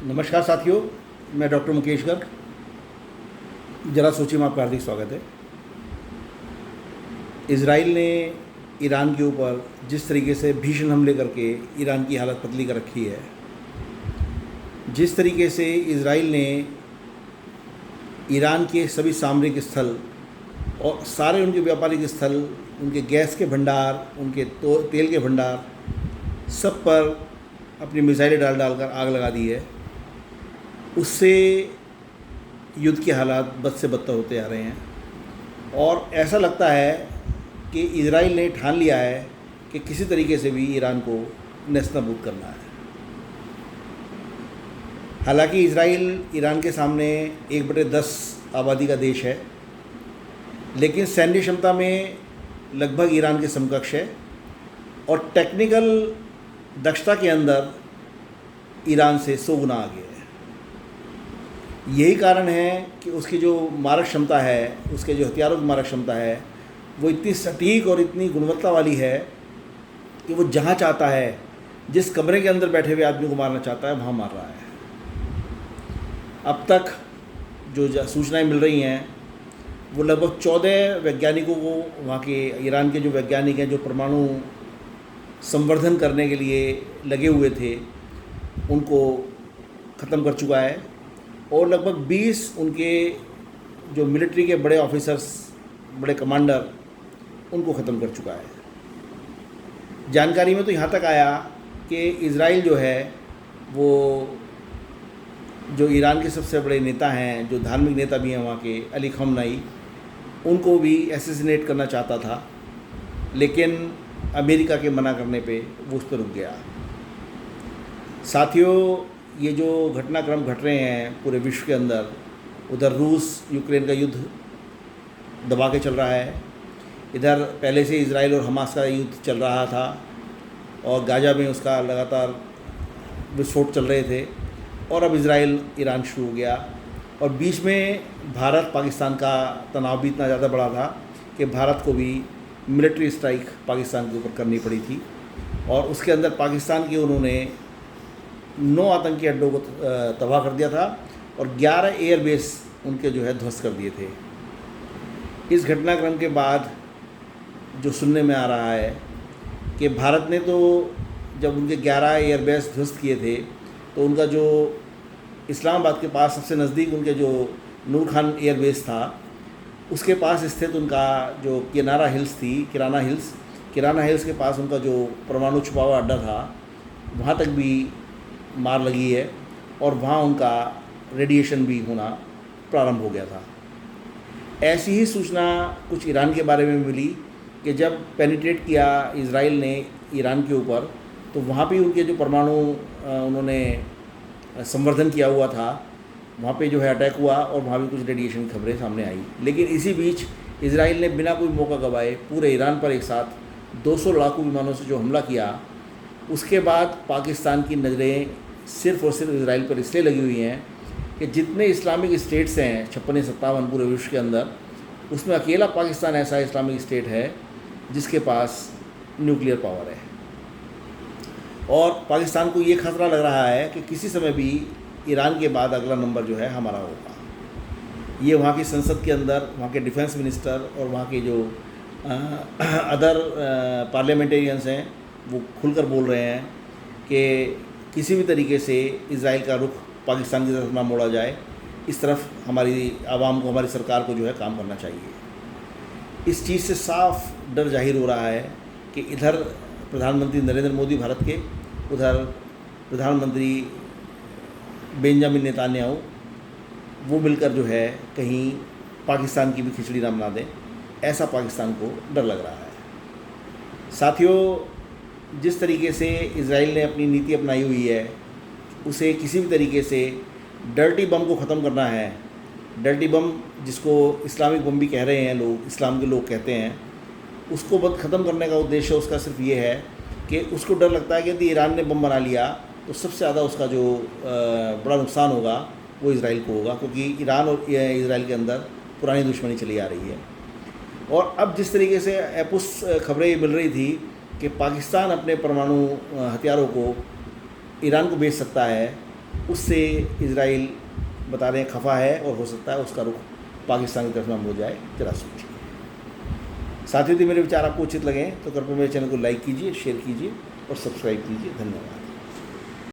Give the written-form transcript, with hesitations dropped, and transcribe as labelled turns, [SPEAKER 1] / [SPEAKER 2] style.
[SPEAKER 1] नमस्कार साथियों, मैं डॉक्टर मुकेश गर्ग। ज़रा सोचिए, में आपका हार्दिक स्वागत है। इज़राइल ने ईरान के ऊपर जिस तरीके से भीषण हमले करके ईरान की हालत पतली कर रखी है, जिस तरीके से इज़राइल ने ईरान के सभी सामरिक स्थल और सारे उनके व्यापारिक स्थल, उनके गैस के भंडार, उनके तेल के भंडार, सब पर अपनी मिसाइलें डाल डालकर आग लगा दी है, उससे युद्ध के हालात बद से बदतर होते आ रहे हैं। और ऐसा लगता है कि इजराइल ने ठान लिया है कि किसी तरीके से भी ईरान को नेस्तनाबूद करना है। हालांकि इजराइल ईरान के सामने 1/10 आबादी का देश है, लेकिन सैन्य क्षमता में लगभग ईरान के समकक्ष है और टेक्निकल दक्षता के अंदर ईरान से 100 गुना आगे है। यही कारण है कि उसकी जो मारक क्षमता है, उसके जो हथियारों की मारक क्षमता है, वो इतनी सटीक और इतनी गुणवत्ता वाली है कि वो जहाँ चाहता है, जिस कमरे के अंदर बैठे हुए आदमी को मारना चाहता है, वहाँ मार रहा है। अब तक जो सूचनाएं मिल रही हैं, वो लगभग 14 वैज्ञानिकों को, वहाँ के ईरान के जो वैज्ञानिक हैं जो परमाणु संवर्धन करने के लिए लगे हुए थे, उनको ख़त्म कर चुका है। और लगभग 20 उनके जो मिलिट्री के बड़े ऑफिसर्स, बड़े कमांडर, उनको ख़त्म कर चुका है। जानकारी में तो यहाँ तक आया कि इज़राइल जो है, वो जो ईरान के सबसे बड़े नेता हैं, जो धार्मिक नेता भी हैं वहाँ के, अली खamenei, उनको भी असैसिनेट करना चाहता था, लेकिन अमेरिका के मना करने पे वो उस पर रुक गया। साथियों, ये जो घटनाक्रम घट रहे हैं पूरे विश्व के अंदर, उधर रूस यूक्रेन का युद्ध दबा के चल रहा है, इधर पहले से इजराइल और हमास का युद्ध चल रहा था और गाजा में उसका लगातार विस्फोट चल रहे थे, और अब इजराइल ईरान शुरू हो गया। और बीच में भारत पाकिस्तान का तनाव भी इतना ज़्यादा बढ़ा था कि भारत को भी मिलिट्री स्ट्राइक पाकिस्तान के ऊपर करनी पड़ी थी, और उसके अंदर पाकिस्तान के उन्होंने 9 आतंकी अड्डों को तबाह कर दिया था और 11 एयरबेस उनके जो है ध्वस्त कर दिए थे। इस घटनाक्रम के बाद जो सुनने में आ रहा है कि भारत ने तो जब उनके 11 एयरबेस ध्वस्त किए थे, तो उनका जो इस्लामाबाद के पास सबसे नज़दीक उनके जो नूर खान एयरबेस था, उसके पास स्थित उनका जो किराना हिल्स के पास उनका जो परमाणु छुपा हुआ अड्डा था, वहाँ तक भी मार लगी है और वहाँ उनका रेडिएशन भी होना प्रारंभ हो गया था। ऐसी ही सूचना कुछ ईरान के बारे में मिली कि जब पेनिट्रेट किया इजराइल ने ईरान के ऊपर, तो वहाँ भी उनके जो परमाणु उन्होंने संवर्धन किया हुआ था, वहाँ पे जो है अटैक हुआ और वहाँ भी कुछ रेडिएशन की खबरें सामने आई। लेकिन इसी बीच इजराइल ने बिना कोई मौका गंवाए पूरे ईरान पर एक साथ 200 लड़ाकू विमानों से जो हमला किया, उसके बाद पाकिस्तान की नज़रें सिर्फ़ और सिर्फ इजराइल पर इसलिए लगी हुई हैं कि जितने इस्लामिक स्टेट्स हैं 56-57 पूरे विश्व के अंदर, उसमें अकेला पाकिस्तान ऐसा इस्लामिक स्टेट है जिसके पास न्यूक्लियर पावर है। और पाकिस्तान को ये खतरा लग रहा है कि किसी समय भी ईरान के बाद अगला नंबर जो है हमारा होगा। ये वहाँ की संसद के अंदर वहाँ के डिफेंस मिनिस्टर और वहाँ के जो अदर पार्लियामेंटेरियंस हैं, वो खुलकर बोल रहे हैं कि किसी भी तरीके से इजराइल का रुख पाकिस्तान की तरफ ना मोड़ा जाए, इस तरफ हमारी आवाम को, हमारी सरकार को जो है काम करना चाहिए। इस चीज़ से साफ डर जाहिर हो रहा है कि इधर प्रधानमंत्री नरेंद्र मोदी भारत के, उधर प्रधानमंत्री बेंजामिन नेतान्याहू, वो मिलकर जो है कहीं पाकिस्तान की भी खिचड़ी ना बना दें, ऐसा पाकिस्तान को डर लग रहा है। साथियों, जिस तरीके से इजराइल ने अपनी नीति अपनाई हुई है, उसे किसी भी तरीके से डर्टी बम को ख़त्म करना है। डर्टी बम, जिसको इस्लामिक बम भी कह रहे हैं लोग, इस्लाम के लोग कहते हैं, उसको ख़त्म करने का उद्देश्य उसका सिर्फ ये है कि उसको डर लगता है कि यदि ईरान ने बम बना लिया तो सबसे ज़्यादा उसका जो बड़ा नुकसान होगा वो इजराइल को होगा, क्योंकि ईरान और इजराइल के अंदर पुरानी दुश्मनी चली आ रही है। और अब जिस तरीके से एपुस खबरें मिल रही थी कि पाकिस्तान अपने परमाणु हथियारों को ईरान को बेच सकता है, उससे इजराइल बता रहे हैं खफा है और हो सकता है उसका रुख पाकिस्तान की तरफ में हो जाए, जरा सोचिए। साथ ही यदि मेरे विचार आपको उचित लगें तो कृपया मेरे चैनल को लाइक कीजिए, शेयर कीजिए और सब्सक्राइब कीजिए। धन्यवाद।